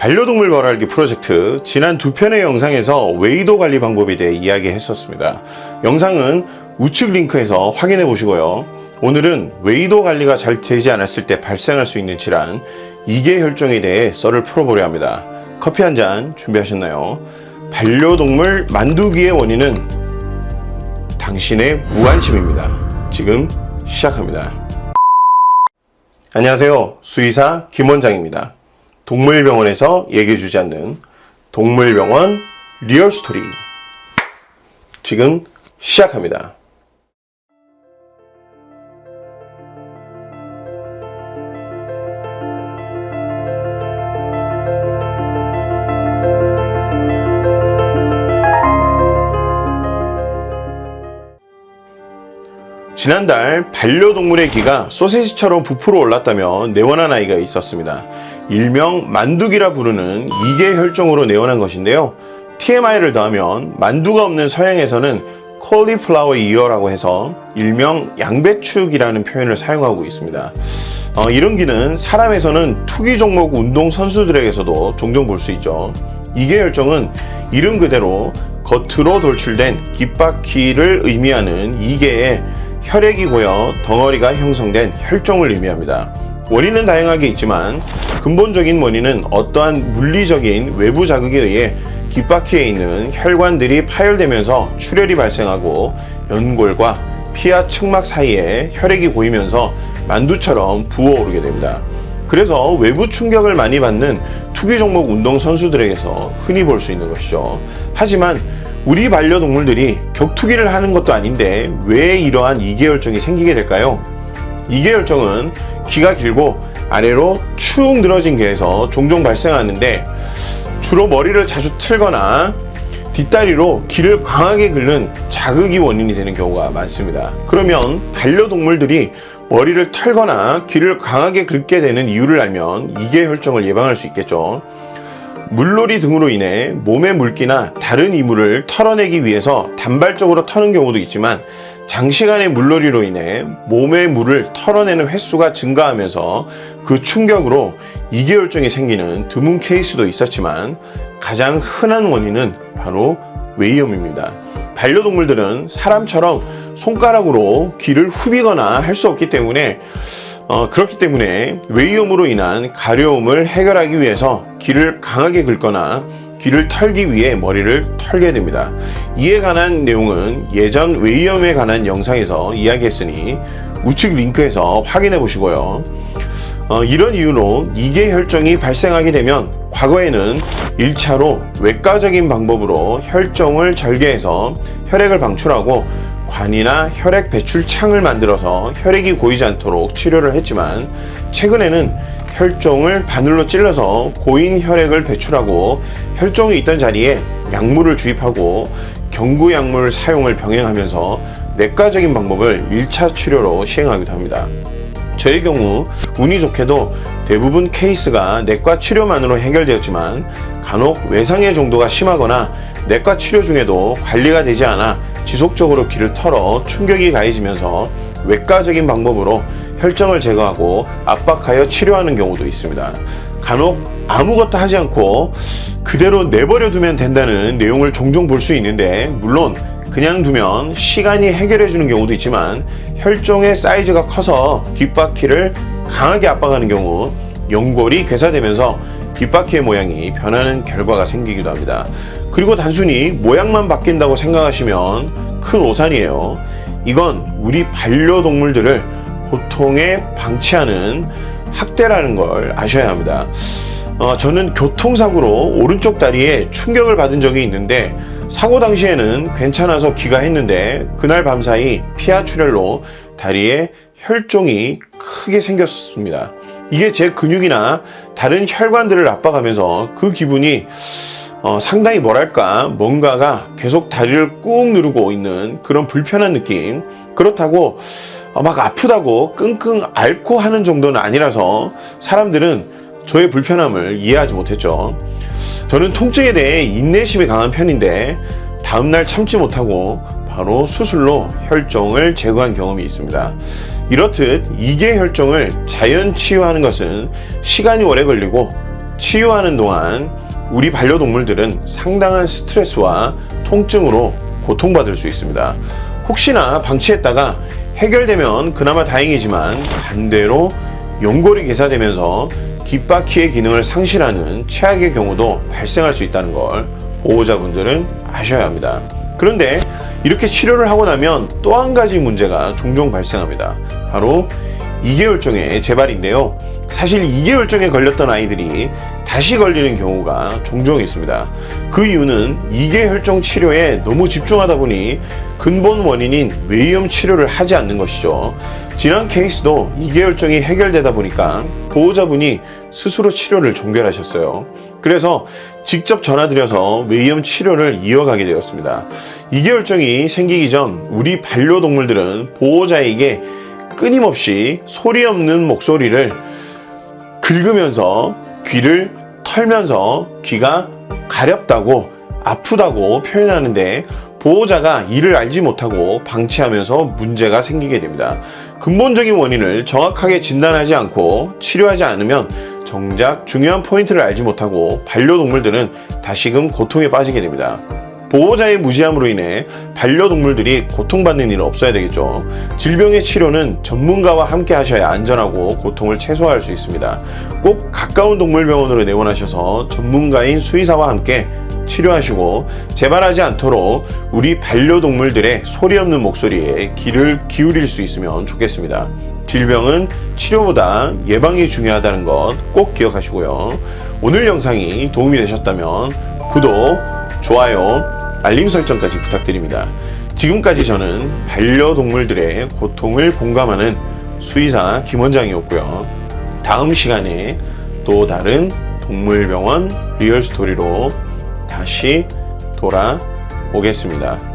반려동물 벌알기 프로젝트 지난 두 편의 영상에서 웨이도 관리 방법에 대해 이야기했었습니다. 영상은 우측 링크에서 확인해 보시고요. 오늘은 웨이도 관리가 잘 되지 않았을 때 발생할 수 있는 질환 이계혈종에 대해 썰을 풀어보려 합니다. 커피 한 잔 준비하셨나요? 반려동물 만두기의 원인은 당신의 무관심입니다. 지금 시작합니다. 안녕하세요. 수의사 김원장입니다. 동물병원에서 얘기해주지 않는 동물병원 리얼스토리 지금 시작합니다. 지난달 반려동물의 기가 소세지처럼 부풀어 올랐다며 내원한 아이가 있었습니다. 일명 만두기라 부르는 이계혈종으로 내원한 것인데요. TMI를 더하면 만두가 없는 서양에서는 콜리플라워 이어라고 해서 일명 양배추기라는 표현을 사용하고 있습니다. 이런 기는 사람에서는 투기 종목 운동 선수들에게서도 종종 볼 수 있죠. 이계혈종은 이름 그대로 겉으로 돌출된 깃바퀴를 의미하는 이계에 혈액이 고여 덩어리가 형성된 혈종을 의미합니다. 원인은 다양하게 있지만 근본적인 원인은 어떠한 물리적인 외부 자극에 의해 깃바퀴에 있는 혈관들이 파열되면서 출혈이 발생하고 연골과 피하 측막 사이에 혈액이 고이면서 만두처럼 부어오르게 됩니다. 그래서 외부 충격을 많이 받는 투기 종목 운동 선수들에게서 흔히 볼 수 있는 것이죠. 하지만 우리 반려동물들이 격투기를 하는 것도 아닌데 왜 이러한 이계혈종이 생기게 될까요? 이계혈종은 기가 길고 아래로 축 늘어진 개에서 종종 발생하는데 주로 머리를 자주 틀거나 뒷다리로 기를 강하게 긁는 자극이 원인이 되는 경우가 많습니다. 그러면 반려동물들이 머리를 털거나 귀를 강하게 긁게 되는 이유를 알면 이계혈종을 예방할 수 있겠죠. 물놀이 등으로 인해 몸의 물기나 다른 이물을 털어내기 위해서 단발적으로 터는 경우도 있지만 장시간의 물놀이로 인해 몸의 물을 털어내는 횟수가 증가하면서 그 충격으로 이계혈종이 생기는 드문 케이스도 있었지만 가장 흔한 원인은 바로 웨이염입니다. 반려동물들은 사람처럼 손가락으로 귀를 후비거나 할 수 없기 때문에 그렇기 때문에 웨이염으로 인한 가려움을 해결하기 위해서 귀를 강하게 긁거나 귀를 털기 위해 머리를 털게 됩니다. 이에 관한 내용은 예전 웨이염에 관한 영상에서 이야기했으니 우측 링크에서 확인해 보시고요. 이런 이유로 이계혈종이 발생하게 되면 과거에는 1차로 외과적인 방법으로 혈종을 절개해서 혈액을 방출하고 관이나 혈액 배출 창을 만들어서 혈액이 고이지 않도록 치료를 했지만 최근에는 혈종을 바늘로 찔러서 고인 혈액을 배출하고 혈종이 있던 자리에 약물을 주입하고 경구 약물 사용을 병행하면서 내과적인 방법을 1차 치료로 시행하기도 합니다. 저의 경우 운이 좋게도 대부분 케이스가 내과 치료만으로 해결되었지만 간혹 외상의 정도가 심하거나 내과 치료 중에도 관리가 되지 않아 지속적으로 귀를 털어 충격이 가해지면서 외과적인 방법으로 혈종을 제거하고 압박하여 치료하는 경우도 있습니다. 간혹 아무것도 하지 않고 그대로 내버려 두면 된다는 내용을 종종 볼 수 있는데 물론 그냥 두면 시간이 해결해 주는 경우도 있지만 혈종의 사이즈가 커서 깃바퀴를 강하게 압박하는 경우 연골이 괴사되면서 깃바퀴의 모양이 변하는 결과가 생기기도 합니다. 그리고 단순히 모양만 바뀐다고 생각하시면 큰 오산이에요. 이건 우리 반려동물들을 고통에 방치하는 학대라는 걸 아셔야 합니다. 저는 교통사고로 오른쪽 다리에 충격을 받은 적이 있는데 사고 당시에는 괜찮아서 귀가했는데 그날 밤사이 피하 출혈로 다리에 혈종이 크게 생겼습니다. 이게 제 근육이나 다른 혈관들을 압박하면서 그 기분이 상당히 뭐랄까 뭔가가 계속 다리를 꾹 누르고 있는 그런 불편한 느낌. 그렇다고 막 아프다고 끙끙 앓고 하는 정도는 아니라서 사람들은 저의 불편함을 이해하지 못했죠. 저는 통증에 대해 인내심이 강한 편인데 다음날 참지 못하고 바로 수술로 혈종을 제거한 경험이 있습니다. 이렇듯 이계혈종을 자연 치유하는 것은 시간이 오래 걸리고 치유하는 동안 우리 반려동물들은 상당한 스트레스와 통증으로 고통받을 수 있습니다. 혹시나 방치했다가 해결되면 그나마 다행이지만 반대로 연골이 개사되면서 귓바퀴의 기능을 상실하는 최악의 경우도 발생할 수 있다는 걸 보호자분들은 아셔야 합니다. 그런데 이렇게 치료를 하고 나면 또 한 가지 문제가 종종 발생합니다. 바로 이계혈증의 재발인데요. 사실 이계혈증에 걸렸던 아이들이 다시 걸리는 경우가 종종 있습니다. 그 이유는 이계혈증 치료에 너무 집중하다 보니 근본 원인인 외이염 치료를 하지 않는 것이죠. 지난 케이스도 이계혈증이 해결되다 보니까 보호자분이 스스로 치료를 종결하셨어요. 그래서 직접 전화드려서 외이염 치료를 이어가게 되었습니다. 이계혈증이 생기기 전 우리 반려동물들은 보호자에게 끊임없이 소리 없는 목소리를 긁으면서 귀를 털면서 귀가 가렵다고 아프다고 표현하는데 보호자가 이를 알지 못하고 방치하면서 문제가 생기게 됩니다. 근본적인 원인을 정확하게 진단하지 않고 치료하지 않으면 정작 중요한 포인트를 알지 못하고 반려동물들은 다시금 고통에 빠지게 됩니다. 보호자의 무지함으로 인해 반려동물들이 고통받는 일은 없어야 되겠죠. 질병의 치료는 전문가와 함께 하셔야 안전하고 고통을 최소화할 수 있습니다. 꼭 가까운 동물병원으로 내원하셔서 전문가인 수의사와 함께 치료하시고 재발하지 않도록 우리 반려동물들의 소리 없는 목소리에 귀를 기울일 수 있으면 좋겠습니다. 질병은 치료보다 예방이 중요하다는 것 꼭 기억하시고요. 오늘 영상이 도움이 되셨다면 구독, 좋아요, 알림 설정까지 부탁드립니다. 지금까지 저는 반려동물들의 고통을 공감하는 수의사 김원장이었고요. 다음 시간에 또 다른 동물병원 리얼스토리로 다시 돌아오겠습니다.